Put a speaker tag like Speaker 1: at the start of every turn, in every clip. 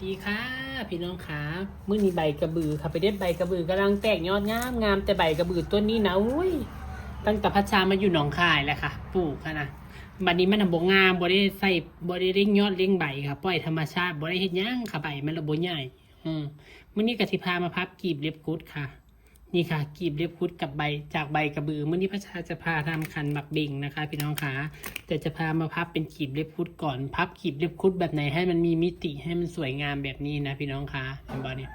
Speaker 1: ดีค่ะพี่น้องค่ะมื้อนี้ใบกระบือค่ะไปเด็ดใบกระบือกำลังแตกยอดงามแต่ใบกระบือต้นนี้นะอุ้ยตั้งแต่พัชชามาอยู่หนองคายแหละค่ะปลูกค่ะนะบัดนี้มันบ่งามบ่ได้ใส่บ่ได้เร่งยอดเร่งใบค่ะปล่อยธรรมชาติบ่ได้เฮ็ดหยังค่ะใบมันละบ่ใหญ่มื้อนี้ก็สิพามาพับกีบเล็บกุดค่ะนี่ค่ะกีบเล็บกุดกับใบจากใบกระบือมื้อนี้พัชชาจะพาทำขันหมักเบ่งนะคะพี่น้องค่ะแต่จะพามาพับเป็นกีบเล็บกุดก่อนพับกีบเล็บกุดแบบไหนให้มันมีมิติให้มันสวยงามแบบนี้นะพี่น้องค่ะเห็นบ่เนี่ย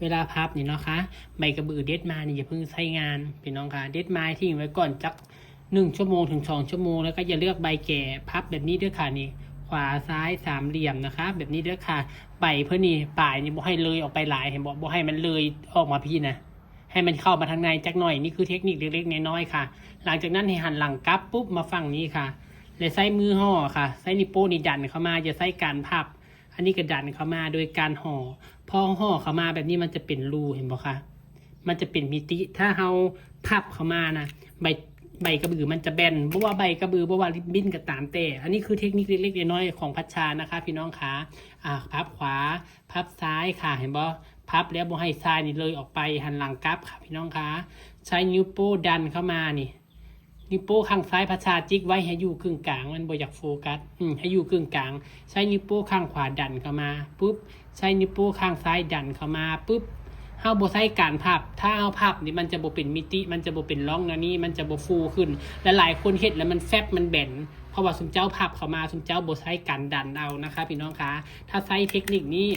Speaker 1: เวลาพับนี่เนาะค่ะใบกระบือเด็ดมานี่อย่าเพิ่งใช้งานพี่น้องค่ะเด็ดไม้ทิ้งไว้ก่อนจัก1 ชั่วโมงถึง2 ชั่วโมงแล้วก็อย่าเลือกใบแก่พับแบบนี้ด้วยค่ะนี่ขวาซ้ายสามเหลี่ยมนะคะแบบนี้ด้วยค่ะใบเพื่อนี่ปลายนี่บ่ให้เลยออกไปหลายเห็นบ่ให้มันเลยออกมาพี่นะให้มันเข้ามาทางในจักหน่อยนี่คือเทคนิคเล็กๆน้อยๆค่ะหลังจากนั้นให้หันหลังกลับปุ๊บมาฝั่งนี้ค่ะเลยใช้มือห่อค่ะใช้นิ้วโป้งนี่ดันเข้ามาอย่าใช้การพับอันนี้ก็ดันเข้ามาโดยการห่อพอห่อเข้ามาแบบนี้มันจะเป็นรูเห็นบ่คะมันจะเป็นมิติถ้าเราพับเข้ามานะใบกระบือมันจะแบนเพราะว่าใบกระบือเพราะว่าริบบิ้นก็ตามแต่อันนี้คือเทคนิคเล็กๆน้อยๆของพัชชานะคะพี่น้องคะพับขวาพับซ้ายค่ะเห็นบ่พับแล้วบ่ให้ซ้ายนี่เลยออกไปหันหลังกลับค่ะพี่น้องคะใช้นิ้วโป้ดันเข้ามานี่นิ้วโป้ข้างซ้ายพัชชาจิกไว้ให้อยู่ครึ่งกลางมันบ่อยากโฟกัสให้อยู่ครึ่งกลางใช้นิ้วโป้ข้างขวาดันเข้ามาปุ๊บใช้นิ้วโป้ข้างซ้ายดันเข้ามาปุ๊บเฮาบ่ใช้การพับถ้าเฮาพับนี่มันจะบ่เป็นมิติมันจะบ่เป็นร่องนะนี่มันจะบ่ฟูขึ้นและหลายคนเฮ็ดแล้วมันแฟบมันแบนเพราะว่าสมเจ้าพับเข้ามาสมเจ้าบ่ใช้การดันเอานะคะพี่น้องคะถ้าใช้เทคนิคนี้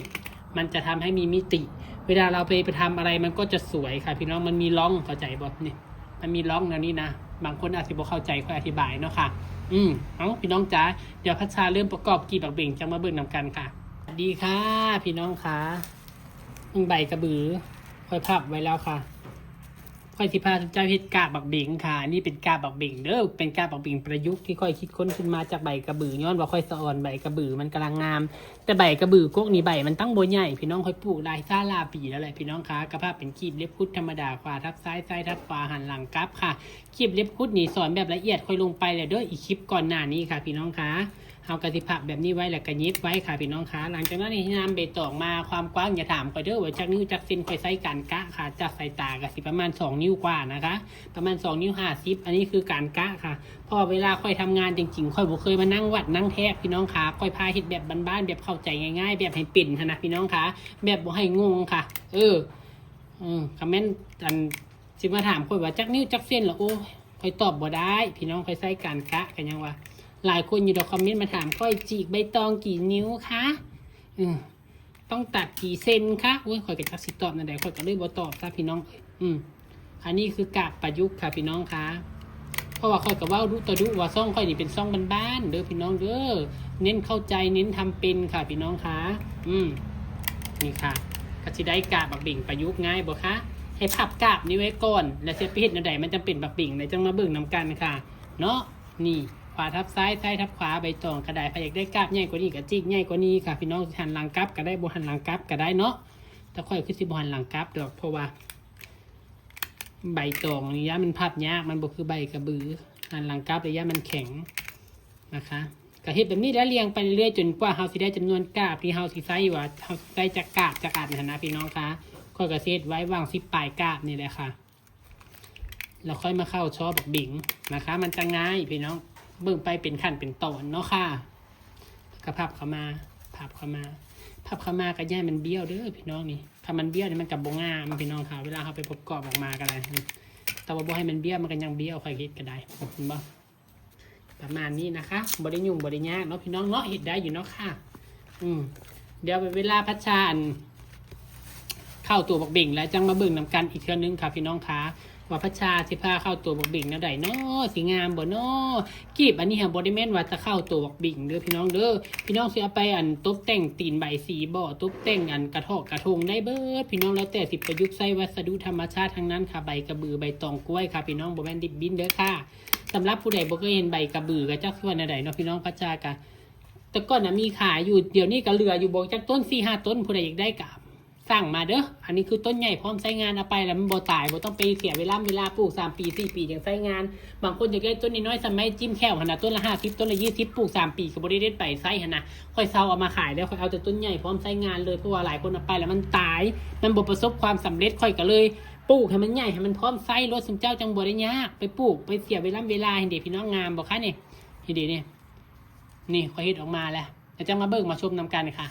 Speaker 1: มันจะทำให้มีมิติเวลาเราไปทำอะไรมันก็จะสวยค่ะพี่น้องมันมีร่องเข้าใจบ่นี่มันมีร่องนะนี่นะบางคนอาจจะบ่เข้าใจค่อยอธิบายเนาะค่ะเอาพี่น้องจ๋าเดี๋ยวพัชชาเริ่มประกอบกีบบักเบ่งจังมาเบิ่งนำกันค่ะสวัสดีค่ะพี่น้องค่ะใบกระบือค่อยพับไว้แล้วค่ะค่อยสิพาเจ้าเฮ็ดกาบบักเบ่งค่ะนี่เป็นกาบบักเบ่งเด้อเป็นกาบบักเบ่งประยุกต์ที่ค่อยคิดค้นขึ้นมาจากใบกระบือย้อนว่าค่อยสะอ่อนใบกระบือมันกำลังงามแต่ใบกระบือกกนี่ใบมันตั้งบ่ใหญ่พี่น้องค่อยปลูกได้ซ่าลาปีแล้วแหละพี่น้องคะกระพับเป็นกีบเล็บคุดธรรมดาขวาทับซ้ายซ้ายทับขวาหันหลังกลับค่ะกีบเล็บคุดนี่สอนแบบละเอียดค่อยลงไปแล้วเด้ออีกคลิปก่อนหน้านี้ค่ะพี่น้องคะเอากระติพับแบบนี้ไว้แล้วก็ยิบไว้ค่ะพี่น้องคะหลังจากนั้นให้นำเบตตองมาความกว้างอย่าถามค่อยเด้อว่าจากนิ้วจากเส้นค่อยใช้การกะค่ะจากสายตาก็สิประมาณ2 นิ้วกว่านะคะประมาณ2 นิ้ว50อันนี้คือการกะค่ะพอเวลาค่อยทำงานจริงๆค่อยบ่เคยมานั่งวัดนั่งแทบพี่น้องคะค่อยพาเฮ็ดแบบบ้านๆแบบเข้าใจง่ายๆแบบให้เป็นนะพี่น้องคะแบบบ่ให้งงค่ะคอมเมนต์อันสิมาถามค่อยว่าจากนิ้วจากเส้นเหรอโอ้ค่อยตอบบ่ได้พี่น้องค่อยใช้การกะกันยังว่าหลายคนอยู่ดอกคอมเมนต์มาถามค่อยจีกใบตองกี่นิ้วคะต้องตัดกี่เซนคะอุ้ยค่อยกับจักสิตอบนั่นแหละค่อยก็เลยบ่ตอบซะพี่น้องอันนี้คือกาบประยุกต์ค่ะพี่น้องคะเพราะว่าค่อยกับว่ารู้ตัวดูว่าซ่องค่อยนี่เป็นซ่องบ้านๆเด้อพี่น้องเด้อเน้นเข้าใจเน้นทำเป็นค่ะพี่น้องคะนี่ค่ะก็สิได้กาบบักบิ่งประยุกต์ง่ายบ่คะให้พับกาบนี้ไว้ก่อนแล้วเสียไปเฮ็ดนั่นใดมันจำเป็นบักบิ่งเลยจังมาเบิ่งนํกันค่ะเนาะนี่ขวาทับซ้ายซ้ายทับขวาใบตองก็ได้ใครอยากได้กราบใหญ่กว่านี้ก็จิกใหญ่กว่านี้ค่ะพี่น้องหันหลังกราบก็ได้บ่หันหลังกราบก็ได้เนาะแต่ค่อยคือสิบ่หันหลังกราบดอกเพราะว่าใบตองนี่ยะมันพับยากมันบ่คือใบกระบือหันหลังกราบระยะมันแข็งนะคะก็เฮ็ดแบบนี้แล้วเรียงไปเรื่อยๆจนกว่าเฮาสิได้จำนวนกราบที่เฮาสิใส่ว่าเฮาใส่จากกราบจากอันนะพี่น้องคะค่อยก็เซตไว้วาง10 ปลายกราบนี่แหละค่ะแล้วค่อยมาเข้าช่อบักบิ่งนะคะมันจะง่ายพี่น้องเบิ่งไปเป็นขั้นเป็นตอนเนาะค่ะกระพับเข้ามาพับเข้ามาก็ย่ายมันเบี้ยวเด้อพี่น้องนี่ถ้ามันเบี้ยวนี่มันกับบ่งามพี่น้องค่ะเวลาเขาไปประกอบออกมาก็ได้แต่ว่าบ่ให้มันเบี้ยวมันก็ยังเบี้ยวค่อยคิดก็ได้เห็นบ่ประมาณนี้นะคะบ่ได้ยุ่งบ่ได้ยากเนาะพี่น้องเนาะเฮ็ดได้อยู่เนาะค่ะเดี๋ยวเวลาพัชชาเข้าตัวบักบิ่งแล้วจังมาเบิ่งนำกันอีกเทื่อนึงค่ะพี่น้องค่ะว่าพัชชาสิพาเข้าตัวบักบิ่งแนวใดเนาะสิงามบ่เนาะกีบอันนี้บ่ได้แม่นว่าจะเข้าตัวบักบิ่งเด้อพี่น้องเด้อพี่น้องสิเอาไปตบแต่งตีนใบสีบ่ตบแต่งกระทอกกระทงได้เบิดพี่น้องแล้วแต่สิประยุกต์ใช้วัสดุธรรมชาติทั้งนั้นค่ะใบกระบือใบตองกล้วยค่ะพี่น้องบ่แม่นดิบบินเด้อค่ะสำหรับผู้ใดบ่เคยเห็นใบกระบือก็จักส่วนใดเนาะพี่น้องพัชชากะแต่ก่อนมีขายอยู่เดี๋ยวนี้ก็เหลืออยู่บ่จักต้น 4-5 ต้นผู้ใดอยากได้กะ สั่งมาเด้ออันนี้คือต้นใหญ่พร้อมใช้งานเอาไปแล้วมันบ่ตายบ่ต้องไปเสียเวลาปลูก3 ปี 4 ปีอย่างใช้งานบางคนอยากได้ต้นน้อยๆสมัยจิ้มแค่วหั่นน่ะต้นละ50ต้นละ20ปลูก3 ปีก็บ่ได้เด็ดไปใช้หั่นน่ะค่อยเซาเอามาขายแล้วค่อยเอาแต่ต้นใหญ่พร้อมใช้งานเลยเพราะว่าหลายคนเอาไปแล้วมันตายมันบ่ประสบความสำเร็จค่อยก็เลยปลูกให้มันใหญ่ให้มันพร้อมใช้รถสมเจ้าจังบ่ได้ยากไปปลูกไปเสียเวลาให้เด็กพี่น้องงามบ่คะนี่เฮ็ดดีนี่ค่อยเฮ็ดออกมาแล้วเดี๋ยวจะมาเบิ่งมาชมนำกันค่ะ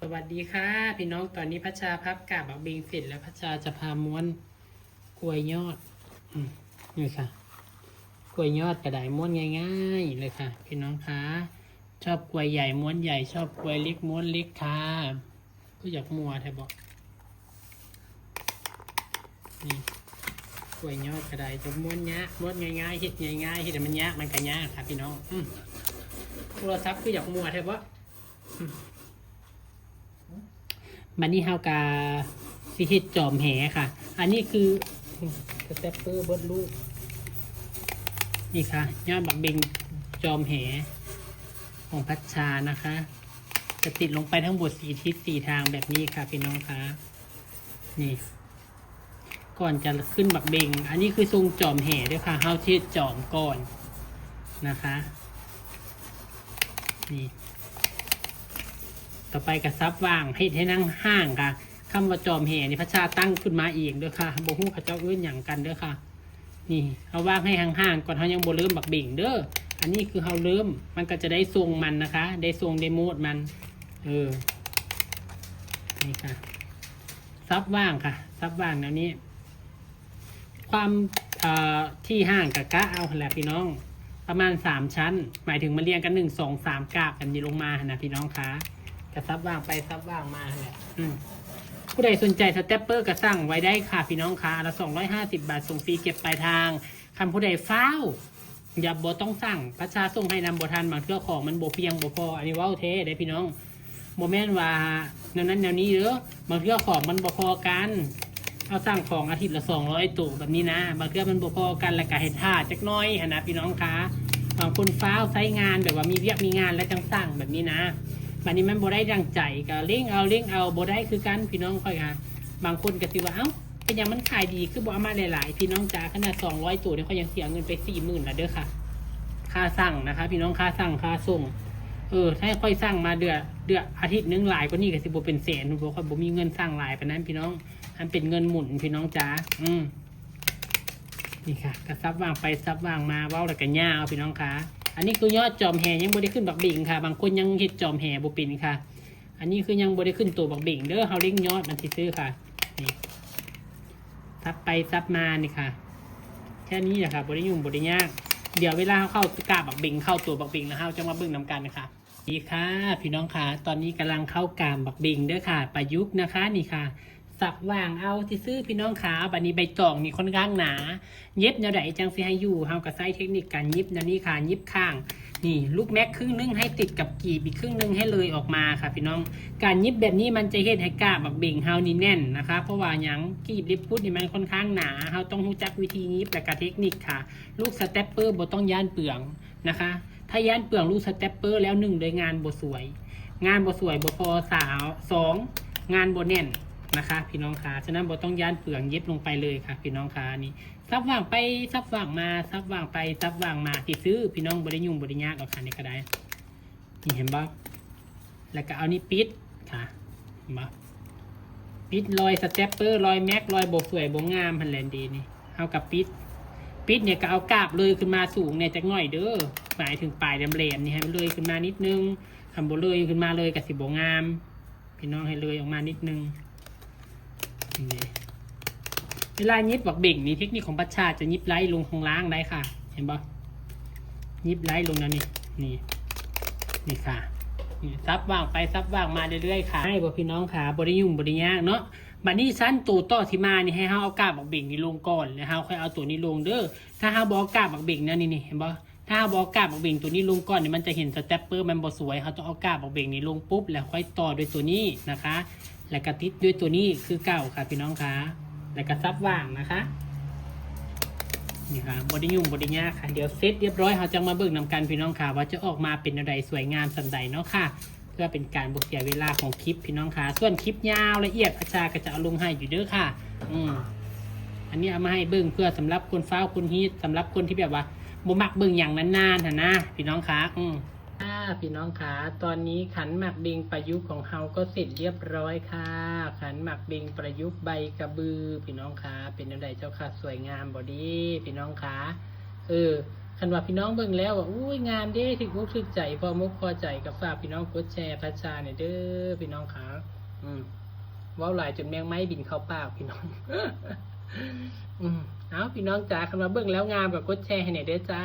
Speaker 1: สวัสดีค่ะพี่น้องตอนนี้พัชชาพับกาบบักเบงเสร็จแล้วพัชชาจะพาม้วนกล้วยยอดนี่ค่ะกล้วยยอดกระไดม้วนง่ายๆเลยค่ะพี่น้องคะชอบกล้วยใหญ่ม้วนใหญ่ชอบกล้วยเล็กม้วนเล็กค่ะก็อยากมัวแทบบอกนี่กล้วยยอดกระไดจะม้วนเนี้ยม้วนง่ายๆเห็ดง่ายๆเห็ดมันยากมันก็ยากค่ะพี่น้องโทรศัพท์คืออยากมัวแทบบอกมันนี่เฮากาสิเฮ็ดจอมแหค่ะอันนี้คือสเตปเปอร์บดลูกนี่ค่ะยอดบักเบงจอมแหของพัชชานะคะจะติดลงไปทั้งหมด4 ทิศ 4 ทางแบบนี้ค่ะพี่น้องคะนี่ก่อนจะขึ้นบักเบงอันนี้คือทรงจอมแหด้วยค่ะเฮาเช็ดจอมก่อนนะคะนี่ต่อไปกระซับว่างให้นั่งห่างค่ะคำว่าจอมแห่นี่พระชาตั้งขึ้นมาเองด้วยค่ะโบหูเขาเจ้าเอื้อนอย่างกันด้วยค่ะนี่เอาว่างให้ห่างๆก่อนเขายังโบเริ่มบักเบ่งเด้ออันนี้คือเขาเริ่มมันก็จะได้ทรงมันนะคะได้ทรงได้โมดมันนี่ค่ะซับว่างค่ะซับว่างแนวนี้ความที่ห่างกับกะเอาแหละพี่น้องประมาณ3 ชั้นหมายถึงมาเรียงกัน1 2 3กาบกันนี้ลงมานะพี่น้องคะกระซับว่างไปซับว่างมาแหละผู้ใดสนใจสเตปเปอร์ก็สั่งไว้ได้ค่ะพี่น้องคะละ250 บาทส่งฟรีเก็บปลายทางคำผู้ใดเฝ้าอย่าบ่ต้องสั่งประชาส่งให้นำบ่ทันบางเทื่อของมันบ่เพียงบ่พออันนี้ว้าวเทได้พี่น้องโมแม่นว่าแนวนั้นแนวนี้เด้อบางเทื่อของมันบ่พอกันเอาสั่งของอาทิตย์ละ200ตัวแบบนี้นะบางเทื่อมันบ่พอกันแล้วก็ให้ท่าจักน้อยนะพี่น้องคะบางคนเฝ้าใช้งานแบบว่ามีเวียกมีงานแล้วจังสั่งแบบนี้นะบัดนี้มันบ่ได้ดังใจก็เล่งเอาบ่ได้คือกันพี่น้องค่อยค่ะบางคนก็สิว่าเอ้าเป็นอย่างมันขายดีคือบ่เอามาหลายๆพี่น้องจ๋าขนาด200ตัวเนี่ยเขายังเสียเงินไป40,000ละเด้อค่ะค่าสั่งนะคะพี่น้องค่าสั่งค่าส่งถ้าค่อยสั่งมาเดือนอาทิตย์นึงหลายกว่านี้ก็สิบ่เป็นแสนบ่ค่อยบ่มีเงินสั่งหลายปานนั้นพี่น้องอันเป็นเงินหมุนพี่น้องจ๋านี่ค่ะกระซับวางไปซับวางมาเว้าแล้วก็ย่าเอาพี่น้องค่ะอันนี้คือยอดจอมแห่ยังบ่ได้ขึ้นบักเบ่งค่ะบางคนยังเฮ็ดจอมแห่บ่เป็นค่ะอันนี้คือยังบ่ได้ขึ้นตัวบักเบ่งเด้อเฮาเล็งยอดมันสิซื้อค่ะนี่ซับไปซับมานี่ค่ะแค่นี้แหละค่ะบ่ได้ยุ่งบ่ได้ยากเดี๋ยวเวลาเข้ากาบบักเบ่งเข้าตัวบักเบ่งแล้วเฮาจะมาเบิ่งนำกันนะคะนี่ค่ะพี่น้องค่ะตอนนี้กำลังเข้ากามบักเบ่งเด้อค่ะประยุกต์นะคะนี่ค่ะสับว่างเอาที่ซื้อพี่น้องขาบัดนี้ใบตองนี่ค่อนข้างหนาเย็บแนวใดจังสิให้อยู่เฮาก็ใช้เทคนิคการยิบแนวนี้ค่ะยิบข้างนี่ลูกแม็กครึ่งนึงให้ติดกับกีบอีกครึ่งนึงให้เลยออกมาค่ะพี่น้องการยิบแบบนี้มันจะเฮ็ดให้กาบบักเบ่งเฮานี่แน่นนะคะเพราะว่าหยังกีบลิปพุดนี่มันค่อนข้างหนาเฮาต้องรู้จักวิธียิบและก็เทคนิคค่ะลูกสเตปเปอร์บ่ต้องย่านเปลืองนะคะถ้าย่านเปลืองลูกสเตปเปอร์แล้ว1โดยงานบ่สวยงานบ่สวยบ่พอ2งานบ่แน่นนะคะพี่น้องคะฉะนั้นบ่ต้องย่านเปลืองเย็บลงไปเลยค่ะพี่น้องคะนี่ซับว่างไปซับว่างมาซับว่างไปซับว่างมาที่ซื้อพี่น้องบริยุ่งบริยากเอาค่ะนี่ก็ได้นี่เห็นบ่แล้วก็เอานี่ปิดค่ะเห็นบ่ปิดรอยสเตปเปอร์รอยแม็กรอยโบสวยโบงามพันแลนดีนี่เอากับปิดเนี่ยก็เอากาบเลยขึ้นมาสูงเนี่ยจักหน่อยเด้อหมายถึงปลายแหลมๆนี่ให้มันเลยขึ้นมานิดนึงทำโบเลยขึ้นมาเลยกับสิโบงามพี่น้องให้เลยออกมานิดนึงเวลายิบบักเบ่งนี่เทคนิคของปัชชาจะยิบไล่ลงของล้างได้ค่ะเห็นปะยิบไล่ลงแล้วนี่ค่ะนี่ซับว่างไปซับว่างมาเรื่อยๆค่ะให้บอกพี่น้องค่ะบริยุ่งบริยากเนาะบัดนี้ชั้นตัวต่อที่มานี่ให้เฮาเอากาบบักเบ่งนี่ลงก่อนแล้วเฮาค่อยเอาตัวนี้ลงเด้อถ้าเฮาบอกกาบบักเบ่งนั่นนี่เห็นปะถ้าบอกกาบบักเบ่งตัวนี้ลงก่อนเนี่ยมันจะเห็นสเตปเปอร์มันบ่สวยเฮาต้องเอากาบบักเบ่งนี่ลงปุ๊บแล้วค่อยต่อด้วยตัวนี้นะคะแล้วก็ติดด้วยตัวนี้คือเก่าค่ะพี่น้องคะแล้วก็ซับว่างนะคะนี่ค่ะบไดยุ่งบไดยากค่ะเดี๋ยวเซตเรียบร้อยเราจะมาเบิ่งนำกันพี่น้องค่ะว่าจะออกมาเป็นอะไรสวยงามสันใดเนาะค่ะ เพื่อเป็นการบวกเสียเวลาของคลิปพี่น้องค่ะส่วนคลิปยาวละเอียดอาจารย์ก็จะเอาลงให้อยู่เด้อค่ะ อันนี้เอามาให้เบิ่งเพื่อสำหรับคนฟ้าวคนฮีทสำหรับคนที่แบบว่าบ่มักเบิ่งอย่างนานๆนะพี่น้องคะพี่น้องคะตอนนี้ขันหมักเบงประยุกต์ของเฮาก็เสร็จเรียบร้อยค่ะขันหมักเบงประยุกต์ใบกระบือพี่น้องคะเป็นยังไงเจ้าค่ะสวยงามบ่ดีพี่น้องคะคันว่าพี่น้องเบิ่งแล้วว่าอุ้ยงามเด้ถึกมุกถึกใจพอมุกพอใจกับฝากพี่น้องกดแชร์พัชชาเนี่ยเด้อพี่น้องคะว้าวหลายจนแมงไม้บินเข้าปากพี่น้อง เอาพี่น้องจ๋าคันว่าเบิ่งแล้วงามกับกดแชร์ให้หน่อยเด้อจ้า